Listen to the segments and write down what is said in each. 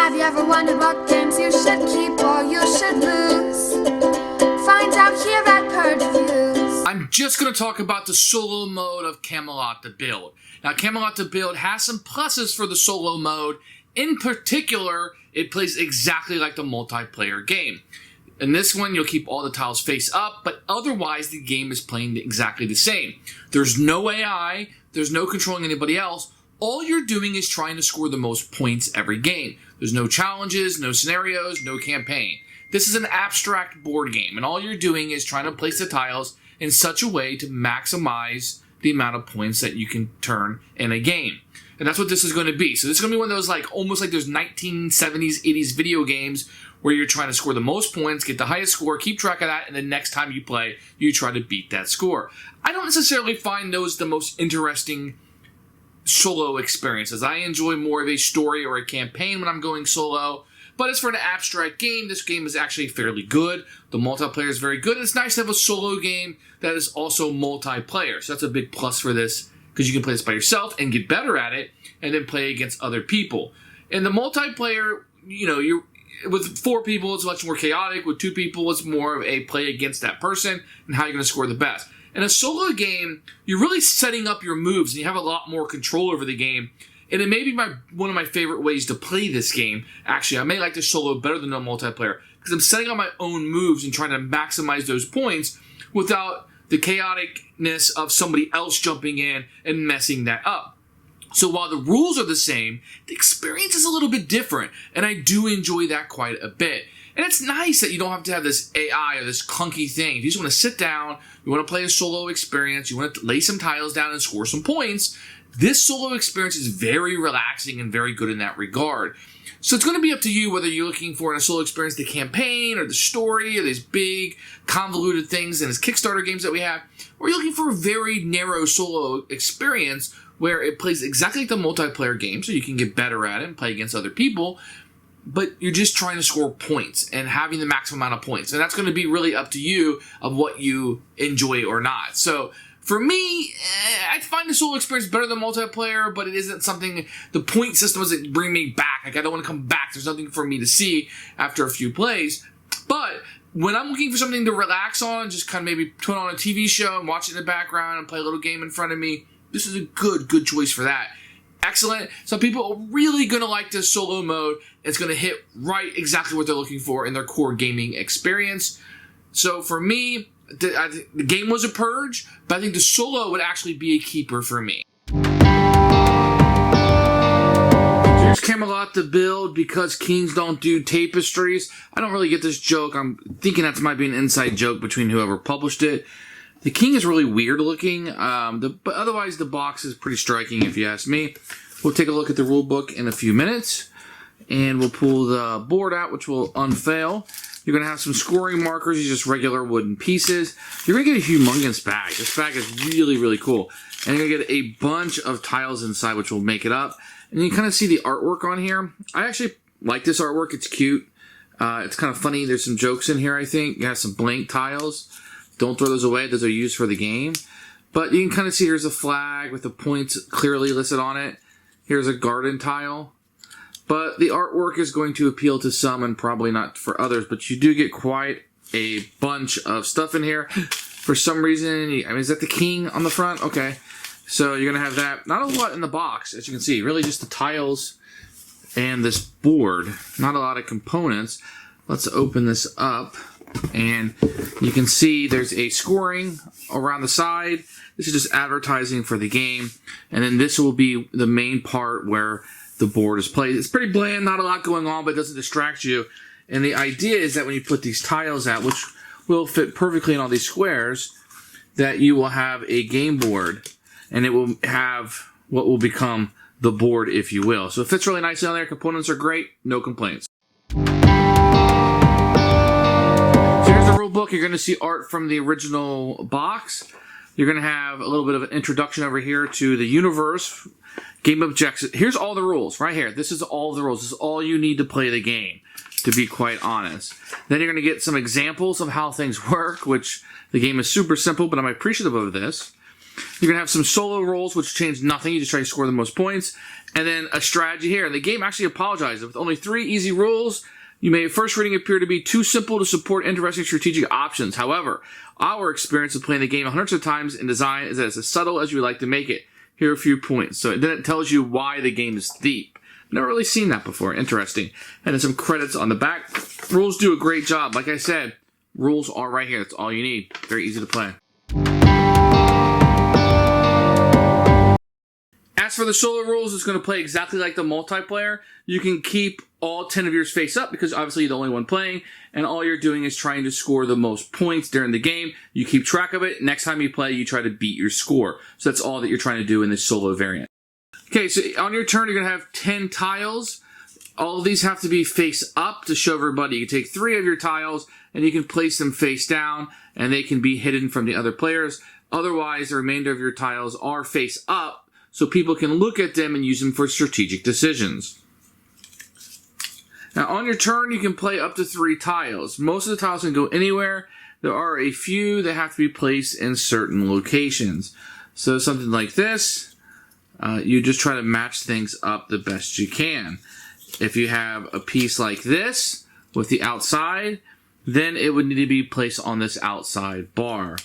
Have you ever wondered what games you should keep or you should lose? Find out here at Purge Reviews. I'm just going to talk about the solo mode of Camelot the Build. Now, Camelot the Build has some pluses for the solo mode. In particular, it plays exactly like the multiplayer game. In this one, you'll keep all the tiles face up, but otherwise the game is playing exactly the same. There's no AI, there's no controlling anybody else. All you're doing is trying to score the most points every game. There's no challenges, no scenarios, no campaign. This is an abstract board game, and all you're doing is trying to place the tiles in such a way to maximize the amount of points that you can turn in a game. And that's what this is going to be. So this is going to be one of those almost like those 1970s, 80s video games where you're trying to score the most points, get the highest score, keep track of that, and the next time you play, you try to beat that score. I don't necessarily find those the most interesting solo experiences. I enjoy more of a story or a campaign when I'm going solo. But as for an abstract game, this game is actually fairly good. The multiplayer is very good. It's nice to have a solo game that is also multiplayer. So that's a big plus for this, because you can play this by yourself and get better at it, and then play against other people. In the multiplayer, you're with 4 people, it's much more chaotic. With 2 people, it's more of a play against that person and how you're going to score the best. In a solo game, you're really setting up your moves, and you have a lot more control over the game. And it may be one of my favorite ways to play this game. Actually, I may like the solo better than the multiplayer, because I'm setting up my own moves and trying to maximize those points without the chaoticness of somebody else jumping in and messing that up. So while the rules are the same, the experience is a little bit different, and I do enjoy that quite a bit. And it's nice that you don't have to have this AI or this clunky thing. If you just want to sit down, you want to play a solo experience, you want to lay some tiles down and score some points, this solo experience is very relaxing and very good in that regard. So it's going to be up to you whether you're looking for in a solo experience the campaign or the story or these big convoluted things and these Kickstarter games that we have, or you're looking for a very narrow solo experience where it plays exactly like the multiplayer game, so you can get better at it and play against other people, but you're just trying to score points and having the maximum amount of points. And that's going to be really up to you of what you enjoy or not. So for me, I find the solo experience better than multiplayer, but it isn't something, the point system doesn't bring me back. I don't want to come back. There's nothing for me to see after a few plays. But when I'm looking for something to relax on, just kind of maybe put on a TV show and watch it in the background and play a little game in front of me, this is a good choice for that. Excellent. Some people are really going to like this solo mode. It's going to hit right exactly what they're looking for in their core gaming experience. So for me, the game was a purge, but I think the solo would actually be a keeper for me. Here's Camelot the Build, because kings don't do tapestries. I don't really get this joke. I'm thinking that might be an inside joke between whoever published it. The king is really weird looking, but otherwise the box is pretty striking if you ask me. We'll take a look at the rule book in a few minutes, and we'll pull the board out, which will unfail. You're going to have some scoring markers, these just regular wooden pieces. You're going to get a humongous bag. This bag is really cool. And you're going to get a bunch of tiles inside, which will make it up. And you kind of see the artwork on here. I actually like this artwork. It's cute. It's kind of funny. There's some jokes in here, I think. You have some blank tiles. Don't throw those away. Those are used for the game. But you can kind of see here's a flag with the points clearly listed on it. Here's a garden tile. But the artwork is going to appeal to some and probably not for others. But you do get quite a bunch of stuff in here. For some reason, is that the king on the front? Okay. So you're going to have that. Not a lot in the box, as you can see. Really just the tiles and this board. Not a lot of components. Let's open this up. And you can see there's a scoring around the side. This is just advertising for the game. And then this will be the main part where the board is played. It's pretty bland, not a lot going on, but it doesn't distract you. And the idea is that when you put these tiles out, which will fit perfectly in all these squares, that you will have a game board. And it will have what will become the board, if you will. So it fits really nicely on there. Components are great. No complaints. Book, you're going to see art from the original box. You're going to have a little bit of an introduction over here to the universe, game objectives. Here's all the rules right here. This is all the rules. This is all you need to play the game, to be quite honest. Then you're going to get some examples of how things work, which the game is super simple, but I'm appreciative of this. You're going to have some solo rolls, which change nothing. You just try to score the most points. And then a strategy here. The game actually apologizes. With only 3 easy rules, you may at first reading appear to be too simple to support interesting strategic options. However, our experience of playing the game hundreds of times in design is that it's as subtle as you would like to make it. Here are a few points. So then it tells you why the game is deep. Never really seen that before. Interesting. And then some credits on the back. Rules do a great job. Like I said, rules are right here. That's all you need. Very easy to play. As for the solo rules, it's going to play exactly like the multiplayer. You can keep all 10 of yours face up because obviously you're the only one playing, and all you're doing is trying to score the most points during the game. You keep track of it. Next time you play, you try to beat your score. So that's all that you're trying to do in this solo variant. Okay, so on your turn, you're going to have 10 tiles. All of these have to be face up to show everybody. You can take 3 of your tiles, and you can place them face down, and they can be hidden from the other players. Otherwise, the remainder of your tiles are face up, so people can look at them and use them for strategic decisions. Now, on your turn, you can play up to 3 tiles. Most of the tiles can go anywhere. There are a few that have to be placed in certain locations. So something like this, you just try to match things up the best you can. If you have a piece like this with the outside, then it would need to be placed on this outside bar.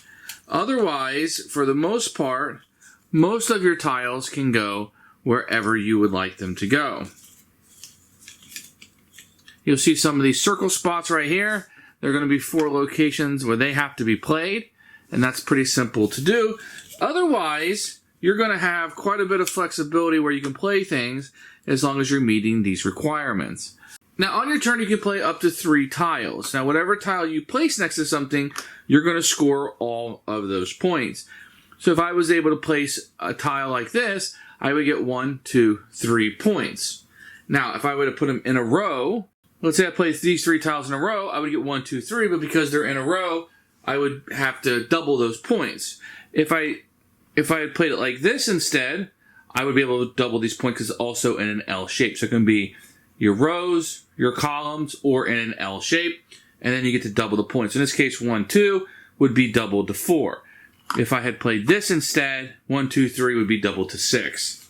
Otherwise, for the most part, most of your tiles can go wherever you would like them to go. You'll see some of these circle spots right here. There are going to be 4 locations where they have to be played, and that's pretty simple to do. Otherwise, you're going to have quite a bit of flexibility where you can play things as long as you're meeting these requirements. Now, on your turn, you can play up to 3 tiles. Now, whatever tile you place next to something, you're going to score all of those points. So if I was able to place a tile like this, I would get 1, 2, 3 points. Now, if I were to put them in a row, let's say I placed these 3 tiles in a row, I would get 1, 2, 3, but because they're in a row, I would have to double those points. If I had played it like this instead, I would be able to double these points because it's also in an L shape. So it can be your rows, your columns, or in an L shape, and then you get to double the points. In this case, 1, 2 would be doubled to 4. If I had played this instead, 1, 2, 3 would be doubled to 6.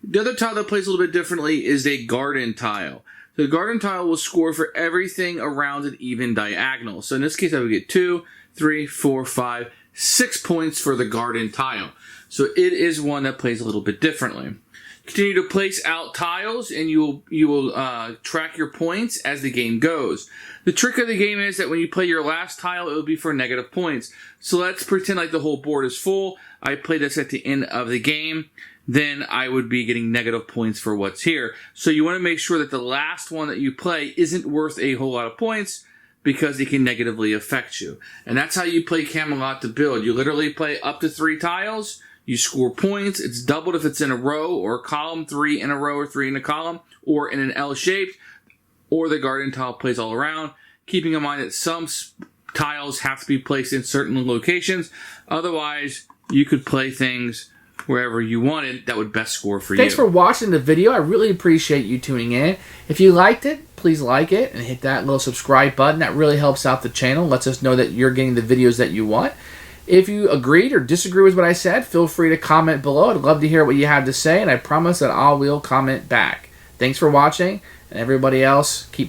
The other tile that plays a little bit differently is a garden tile. The garden tile will score for everything around an even diagonal. So in this case, I would get 2, 3, 4, 5, 6 points for the garden tile. So it is one that plays a little bit differently. Continue to place out tiles, and you will track your points as the game goes. The trick of the game is that when you play your last tile, it will be for negative points. So let's pretend like the whole board is full. I play this at the end of the game. Then I would be getting negative points for what's here. So you want to make sure that the last one that you play isn't worth a whole lot of points because it can negatively affect you. And that's how you play Camelot the Build. You literally play up to 3 tiles. You score points. It's doubled if it's in a row or a column, 3 in a row or 3 in a column, or in an L shape, or the garden tile plays all around. Keeping in mind that some tiles have to be placed in certain locations. Otherwise, you could play things wherever you wanted that would best score for you. Thanks for watching the video. I really appreciate you tuning in. If you liked it, please like it and hit that little subscribe button. That really helps out the channel. Lets us know that you're getting the videos that you want. If you agreed or disagree with what I said, feel free to comment below. I'd love to hear what you have to say, and I promise that I will comment back. Thanks for watching, and everybody else, keep playing.